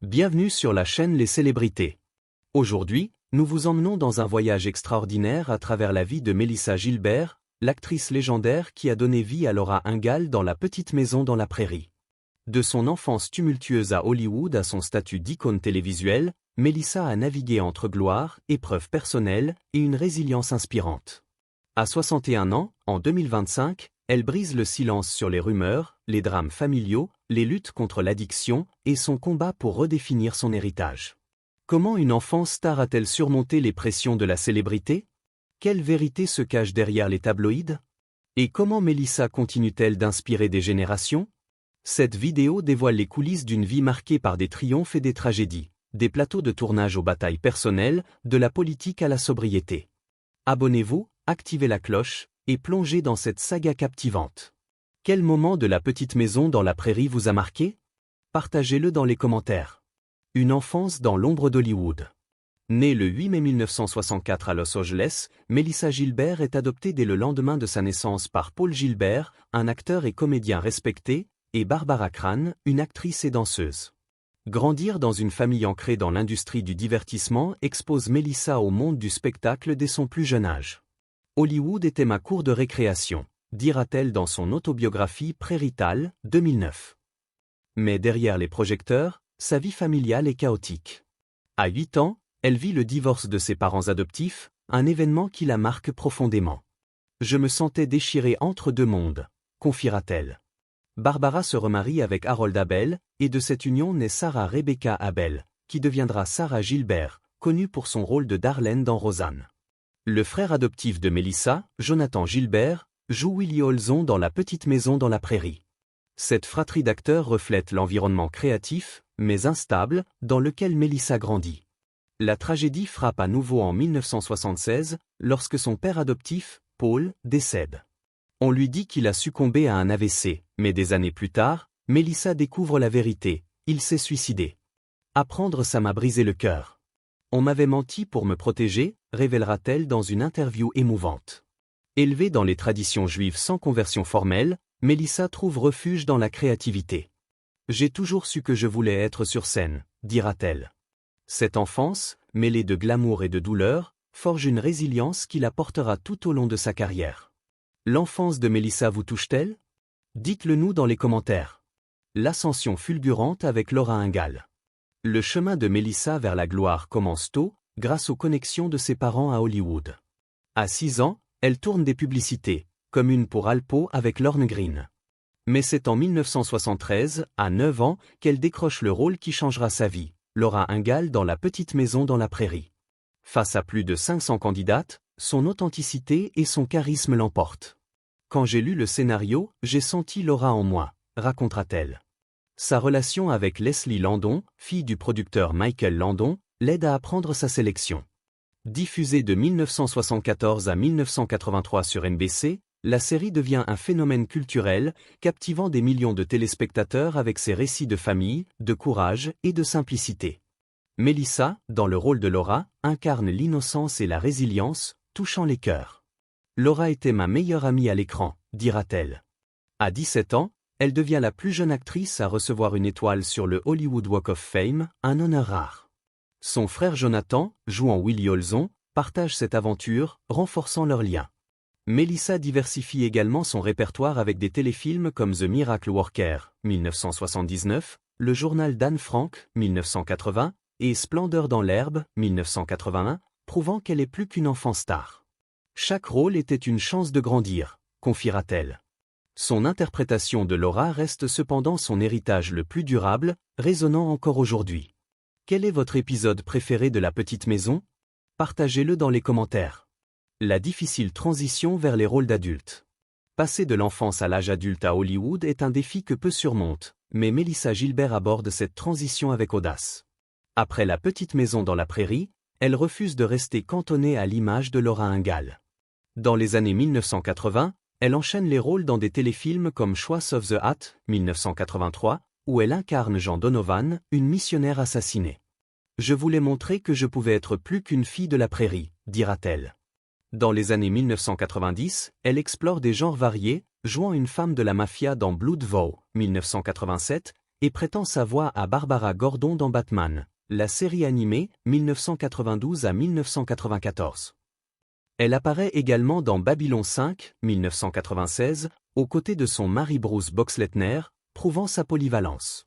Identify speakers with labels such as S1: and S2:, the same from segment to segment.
S1: Bienvenue sur la chaîne Les Célébrités. Aujourd'hui, nous vous emmenons dans un voyage extraordinaire à travers la vie de Melissa Gilbert, l'actrice légendaire qui a donné vie à Laura Ingalls dans La Petite Maison dans la Prairie. De son enfance tumultueuse à Hollywood à son statut d'icône télévisuelle, Melissa a navigué entre gloire, épreuves personnelles et une résilience inspirante. À 61 ans, en 2025, elle brise le silence sur les rumeurs, les drames familiaux, les luttes contre l'addiction et son combat pour redéfinir son héritage. Comment une enfant star a-t-elle surmonté les pressions de la célébrité? Quelle vérité se cache derrière les tabloïds? Et comment Melissa continue-t-elle d'inspirer des générations? Cette vidéo dévoile les coulisses d'une vie marquée par des triomphes et des tragédies, des plateaux de tournage aux batailles personnelles, de la politique à la sobriété. Abonnez-vous, activez la cloche, et plongez dans cette saga captivante. Quel moment de La Petite Maison dans la Prairie vous a marqué? Partagez-le dans les commentaires. Une enfance dans l'ombre d'Hollywood. Née le 8 mai 1964 à Los Angeles, Melissa Gilbert est adoptée dès le lendemain de sa naissance par Paul Gilbert, un acteur et comédien respecté, et Barbara Cranes, une actrice et danseuse. Grandir dans une famille ancrée dans l'industrie du divertissement expose Melissa au monde du spectacle dès son plus jeune âge. Hollywood était ma cour de récréation, dira-t-elle dans son autobiographie Prairital, 2009. Mais derrière les projecteurs, sa vie familiale est chaotique. À 8 ans, elle vit le divorce de ses parents adoptifs, un événement qui la marque profondément. Je me sentais déchirée entre deux mondes, confiera-t-elle. Barbara se remarie avec Harold Abel, et de cette union naît Sarah Rebecca Abel, qui deviendra Sarah Gilbert, connue pour son rôle de Darlene dans Roseanne. Le frère adoptif de Melissa, Jonathan Gilbert, joue Willie Olson dans La Petite Maison dans la Prairie. Cette fratrie d'acteurs reflète l'environnement créatif, mais instable, dans lequel Melissa grandit. La tragédie frappe à nouveau en 1976, lorsque son père adoptif, Paul, décède. On lui dit qu'il a succombé à un AVC, mais des années plus tard, Melissa découvre la vérité, il s'est suicidé. Apprendre ça m'a brisé le cœur. On m'avait menti pour me protéger, révélera-t-elle dans une interview émouvante. Élevée dans les traditions juives sans conversion formelle, Melissa trouve refuge dans la créativité. J'ai toujours su que je voulais être sur scène, dira-t-elle. Cette enfance, mêlée de glamour et de douleur, forge une résilience qui la portera tout au long de sa carrière. L'enfance de Melissa vous touche-t-elle? Dites-le nous dans les commentaires. L'ascension fulgurante avec Laura Ingalls. Le chemin de Melissa vers la gloire commence tôt, grâce aux connexions de ses parents à Hollywood. À 6 ans, elle tourne des publicités, comme une pour Alpo avec Lorne Greene. Mais c'est en 1973, à 9 ans, qu'elle décroche le rôle qui changera sa vie, Laura Ingalls dans La Petite Maison dans la Prairie. Face à plus de 500 candidates, son authenticité et son charisme l'emportent. Quand j'ai lu le scénario, j'ai senti Laura en moi, racontera-t-elle. Sa relation avec Leslie Landon, fille du producteur Michael Landon, l'aide à apprendre sa sélection. Diffusée de 1974 à 1983 sur NBC, la série devient un phénomène culturel, captivant des millions de téléspectateurs avec ses récits de famille, de courage et de simplicité. Melissa, dans le rôle de Laura, incarne l'innocence et la résilience, touchant les cœurs. Laura était ma meilleure amie à l'écran, dira-t-elle. À 17 ans, elle devient la plus jeune actrice à recevoir une étoile sur le Hollywood Walk of Fame, un honneur rare. Son frère Jonathan, jouant Willie Olson, partage cette aventure, renforçant leur lien. Melissa diversifie également son répertoire avec des téléfilms comme The Miracle Worker, 1979, Le Journal d'Anne Frank, 1980, et Splendeur dans l'herbe, 1981, prouvant qu'elle est plus qu'une enfant star. Chaque rôle était une chance de grandir, confiera-t-elle. Son interprétation de Laura reste cependant son héritage le plus durable, résonnant encore aujourd'hui. Quel est votre épisode préféré de La Petite Maison? Partagez-le dans les commentaires. La difficile transition vers les rôles d'adultes. Passer de l'enfance à l'âge adulte à Hollywood est un défi que peu surmonte, mais Melissa Gilbert aborde cette transition avec audace. Après La Petite Maison dans la Prairie, elle refuse de rester cantonnée à l'image de Laura Ingalls. Dans les années 1980, elle enchaîne les rôles dans des téléfilms comme Choice of the Hat, 1983, où elle incarne Jean Donovan, une missionnaire assassinée. Je voulais montrer que je pouvais être plus qu'une fille de la prairie, dira-t-elle. Dans les années 1990, elle explore des genres variés, jouant une femme de la mafia dans Blood Vow, 1987, et prêtant sa voix à Barbara Gordon dans Batman, la série animée, 1992 à 1994. Elle apparaît également dans Babylon 5, 1996, aux côtés de son mari Bruce Boxleitner, prouvant sa polyvalence.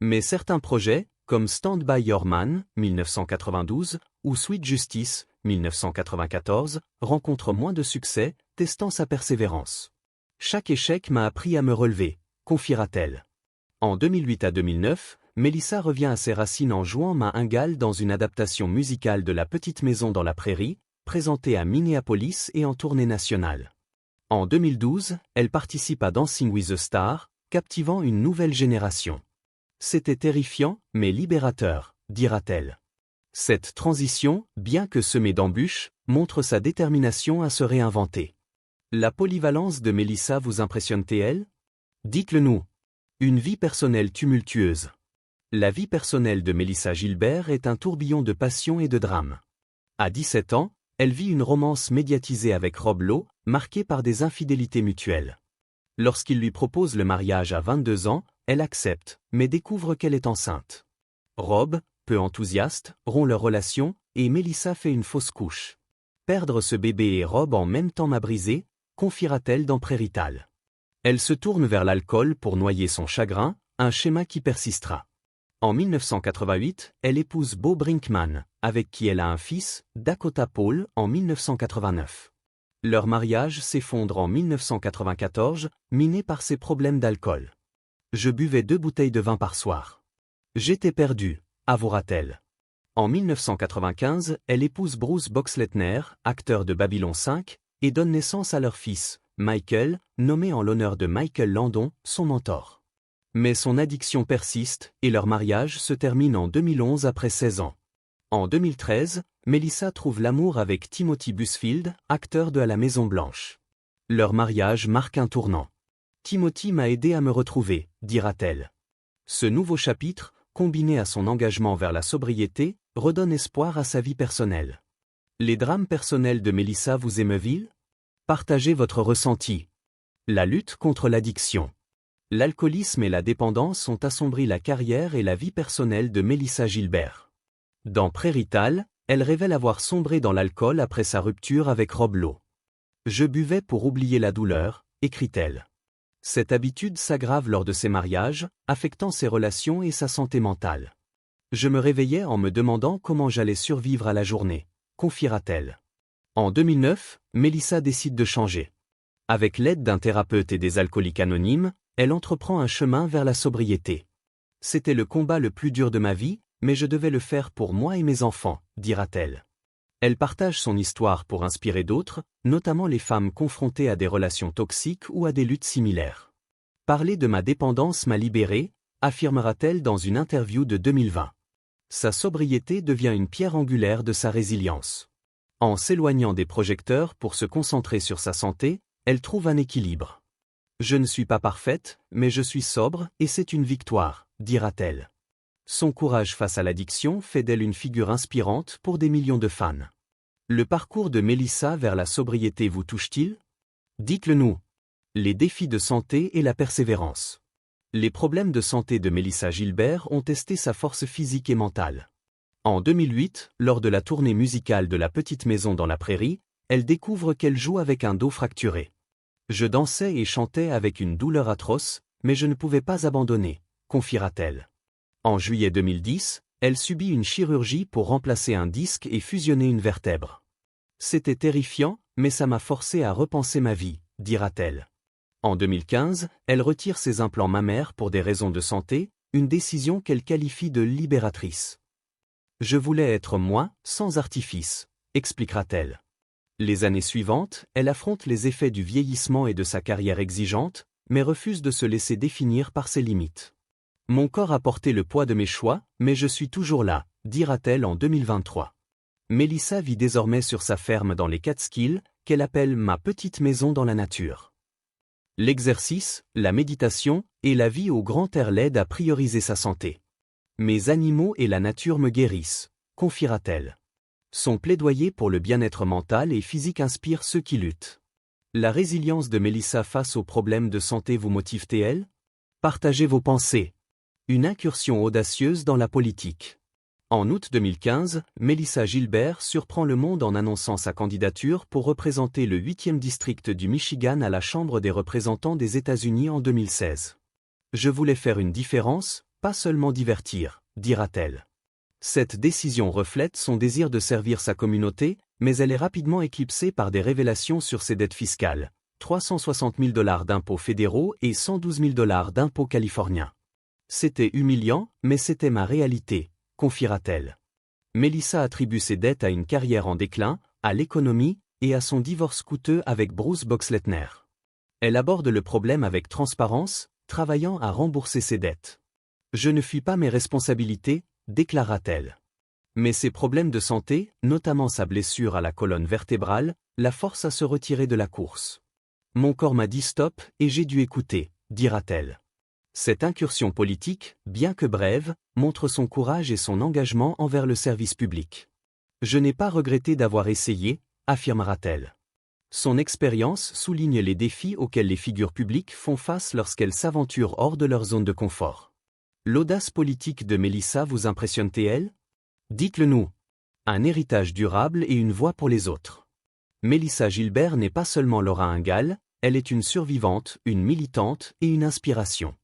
S1: Mais certains projets, comme Stand By Your Man, 1992, ou Sweet Justice, 1994, rencontrent moins de succès, testant sa persévérance. Chaque échec m'a appris à me relever, confiera-t-elle. En 2008 à 2009, Melissa revient à ses racines en jouant Ma Ingale dans une adaptation musicale de La Petite Maison dans la Prairie, présentée à Minneapolis et en tournée nationale. En 2012, elle participe à Dancing with the Stars, captivant une nouvelle génération. C'était terrifiant, mais libérateur, dira-t-elle. Cette transition, bien que semée d'embûches, montre sa détermination à se réinventer. La polyvalence de Melissa vous impressionne-t-elle? Dites-le nous. Une vie personnelle tumultueuse. La vie personnelle de Melissa Gilbert est un tourbillon de passion et de drame. À 17 ans, elle vit une romance médiatisée avec Rob Lowe, marquée par des infidélités mutuelles. Lorsqu'il lui propose le mariage à 22 ans, elle accepte, mais découvre qu'elle est enceinte. Rob, peu enthousiaste, rompt leur relation, et Melissa fait une fausse couche. Perdre ce bébé et Rob en même temps m'a brisé, confiera-t-elle dans Prairital. Elle se tourne vers l'alcool pour noyer son chagrin, un schéma qui persistera. En 1988, elle épouse Bo Brinkman, avec qui elle a un fils, Dakota Paul, en 1989. Leur mariage s'effondre en 1994, miné par ses problèmes d'alcool. Je buvais 2 bouteilles de vin par soir. J'étais perdue, avouera-t-elle. En 1995, elle épouse Bruce Boxleitner, acteur de Babylon 5, et donne naissance à leur fils, Michael, nommé en l'honneur de Michael Landon, son mentor. Mais son addiction persiste, et leur mariage se termine en 2011 après 16 ans. En 2013, Melissa trouve l'amour avec Timothy Busfield, acteur de À la Maison Blanche. Leur mariage marque un tournant. Timothy m'a aidé à me retrouver, dira-t-elle. Ce nouveau chapitre, combiné à son engagement vers la sobriété, redonne espoir à sa vie personnelle. Les drames personnels de Melissa vous émeuvent-ils? Partagez votre ressenti. La lutte contre l'addiction. L'alcoolisme et la dépendance ont assombri la carrière et la vie personnelle de Melissa Gilbert. Dans Prairital, elle révèle avoir sombré dans l'alcool après sa rupture avec Rob Lowe. Je buvais pour oublier la douleur, écrit-elle. Cette habitude s'aggrave lors de ses mariages, affectant ses relations et sa santé mentale. Je me réveillais en me demandant comment j'allais survivre à la journée, confiera-t-elle. En 2009, Melissa décide de changer. Avec l'aide d'un thérapeute et des alcooliques anonymes, elle entreprend un chemin vers la sobriété. C'était le combat le plus dur de ma vie, mais je devais le faire pour moi et mes enfants, dira-t-elle. Elle partage son histoire pour inspirer d'autres, notamment les femmes confrontées à des relations toxiques ou à des luttes similaires. Parler de ma dépendance m'a libérée, affirmera-t-elle dans une interview de 2020. Sa sobriété devient une pierre angulaire de sa résilience. En s'éloignant des projecteurs pour se concentrer sur sa santé, elle trouve un équilibre. Je ne suis pas parfaite, mais je suis sobre et c'est une victoire, dira-t-elle. Son courage face à l'addiction fait d'elle une figure inspirante pour des millions de fans. Le parcours de Melissa vers la sobriété vous touche-t-il? Dites-le nous. Les défis de santé et la persévérance. Les problèmes de santé de Melissa Gilbert ont testé sa force physique et mentale. En 2008, lors de la tournée musicale de La Petite Maison dans la Prairie, elle découvre qu'elle joue avec un dos fracturé. Je dansais et chantais avec une douleur atroce, mais je ne pouvais pas abandonner, confiera-t-elle. En juillet 2010, elle subit une chirurgie pour remplacer un disque et fusionner une vertèbre. C'était terrifiant, mais ça m'a forcé à repenser ma vie, dira-t-elle. En 2015, elle retire ses implants mammaires pour des raisons de santé, une décision qu'elle qualifie de libératrice. Je voulais être moi, sans artifice, expliquera-t-elle. Les années suivantes, elle affronte les effets du vieillissement et de sa carrière exigeante, mais refuse de se laisser définir par ses limites. Mon corps a porté le poids de mes choix, mais je suis toujours là, dira-t-elle en 2023. Melissa vit désormais sur sa ferme dans les Catskills, qu'elle appelle ma petite maison dans la nature. L'exercice, la méditation et la vie au grand air l'aident à prioriser sa santé. Mes animaux et la nature me guérissent, confiera-t-elle. Son plaidoyer pour le bien-être mental et physique inspire ceux qui luttent. La résilience de Melissa face aux problèmes de santé vous motive-t-elle? Partagez vos pensées. Une incursion audacieuse dans la politique. En août 2015, Melissa Gilbert surprend le monde en annonçant sa candidature pour représenter le 8e district du Michigan à la Chambre des représentants des États-Unis en 2016. « Je voulais faire une différence, pas seulement divertir », dira-t-elle. Cette décision reflète son désir de servir sa communauté, mais elle est rapidement éclipsée par des révélations sur ses dettes fiscales, 360 000 $ d'impôts fédéraux et 112 000 $ d'impôts californiens. « C'était humiliant, mais c'était ma réalité », confiera-t-elle. Melissa attribue ses dettes à une carrière en déclin, à l'économie, et à son divorce coûteux avec Bruce Boxleitner. Elle aborde le problème avec transparence, travaillant à rembourser ses dettes. « Je ne fuis pas mes responsabilités », déclara-t-elle. Mais ses problèmes de santé, notamment sa blessure à la colonne vertébrale, la forcent à se retirer de la course. « Mon corps m'a dit stop et j'ai dû écouter », dira-t-elle. Cette incursion politique, bien que brève, montre son courage et son engagement envers le service public. « Je n'ai pas regretté d'avoir essayé », affirmera-t-elle. Son expérience souligne les défis auxquels les figures publiques font face lorsqu'elles s'aventurent hors de leur zone de confort. L'audace politique de Melissa vous impressionne-t-elle? Dites-le nous. Un héritage durable et une voix pour les autres. Melissa Gilbert n'est pas seulement Laura Ingalls, elle est une survivante, une militante et une inspiration.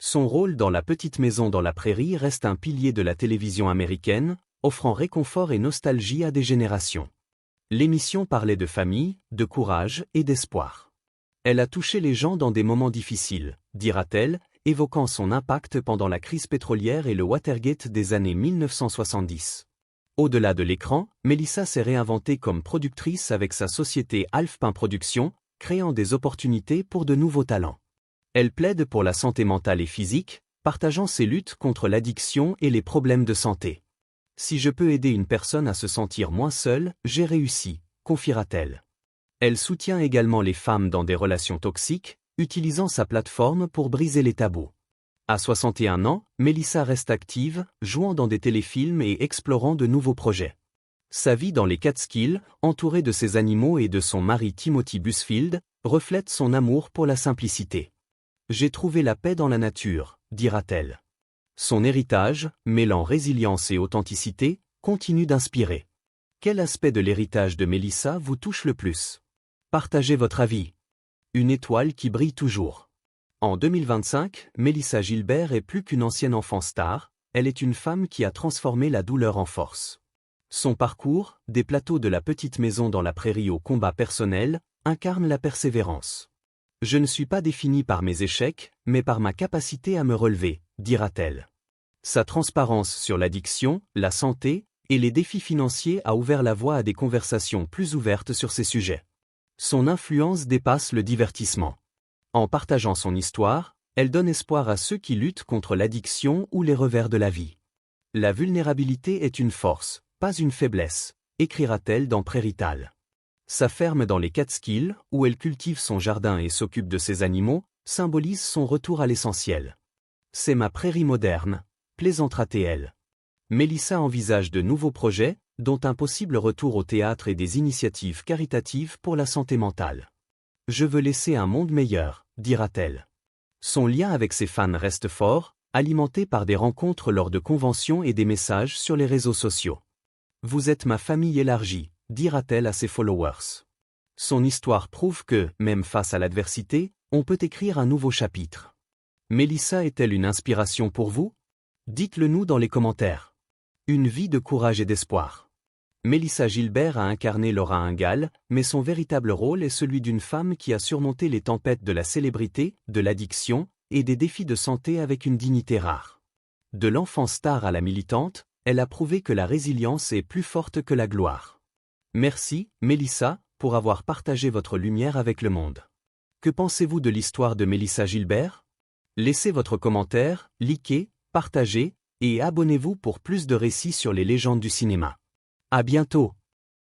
S1: Son rôle dans La petite maison dans la prairie reste un pilier de la télévision américaine, offrant réconfort et nostalgie à des générations. L'émission parlait de famille, de courage et d'espoir. Elle a touché les gens dans des moments difficiles, dira-t-elle, évoquant son impact pendant la crise pétrolière et le Watergate des années 1970. Au-delà de l'écran, Melissa s'est réinventée comme productrice avec sa société Alfpin Productions, créant des opportunités pour de nouveaux talents. Elle plaide pour la santé mentale et physique, partageant ses luttes contre l'addiction et les problèmes de santé. « Si je peux aider une personne à se sentir moins seule, j'ai réussi », confiera-t-elle. Elle soutient également les femmes dans des relations toxiques, utilisant sa plateforme pour briser les tabous. À 61 ans, Melissa reste active, jouant dans des téléfilms et explorant de nouveaux projets. Sa vie dans les Catskills, entourée de ses animaux et de son mari Timothy Busfield, reflète son amour pour la simplicité. « J'ai trouvé la paix dans la nature », dira-t-elle. Son héritage, mêlant résilience et authenticité, continue d'inspirer. Quel aspect de l'héritage de Melissa vous touche le plus? Partagez votre avis. Une étoile qui brille toujours. En 2025, Melissa Gilbert est plus qu'une ancienne enfant star, elle est une femme qui a transformé la douleur en force. Son parcours, des plateaux de La petite maison dans la prairie au combat personnel, incarne la persévérance. « Je ne suis pas définie par mes échecs, mais par ma capacité à me relever », dira-t-elle. Sa transparence sur l'addiction, la santé et les défis financiers a ouvert la voie à des conversations plus ouvertes sur ces sujets. Son influence dépasse le divertissement. En partageant son histoire, elle donne espoir à ceux qui luttent contre l'addiction ou les revers de la vie. « La vulnérabilité est une force, pas une faiblesse », écrira-t-elle dans Prairital. Sa ferme dans les Catskills, où elle cultive son jardin et s'occupe de ses animaux, symbolise son retour à l'essentiel. « C'est ma prairie moderne », plaisantera-t-elle. Melissa envisage de nouveaux projets, dont un possible retour au théâtre et des initiatives caritatives pour la santé mentale. « Je veux laisser un monde meilleur », dira-t-elle. Son lien avec ses fans reste fort, alimenté par des rencontres lors de conventions et des messages sur les réseaux sociaux. « Vous êtes ma famille élargie », dira-t-elle à ses followers. Son histoire prouve que, même face à l'adversité, on peut écrire un nouveau chapitre. Melissa est-elle une inspiration pour vous? Dites-le nous dans les commentaires. Une vie de courage et d'espoir. Melissa Gilbert a incarné Laura Ingalls, mais son véritable rôle est celui d'une femme qui a surmonté les tempêtes de la célébrité, de l'addiction et des défis de santé avec une dignité rare. De l'enfant star à la militante, elle a prouvé que la résilience est plus forte que la gloire. Merci, Melissa, pour avoir partagé votre lumière avec le monde. Que pensez-vous de l'histoire de Melissa Gilbert? Laissez votre commentaire, likez, partagez, et abonnez-vous pour plus de récits sur les légendes du cinéma. À bientôt!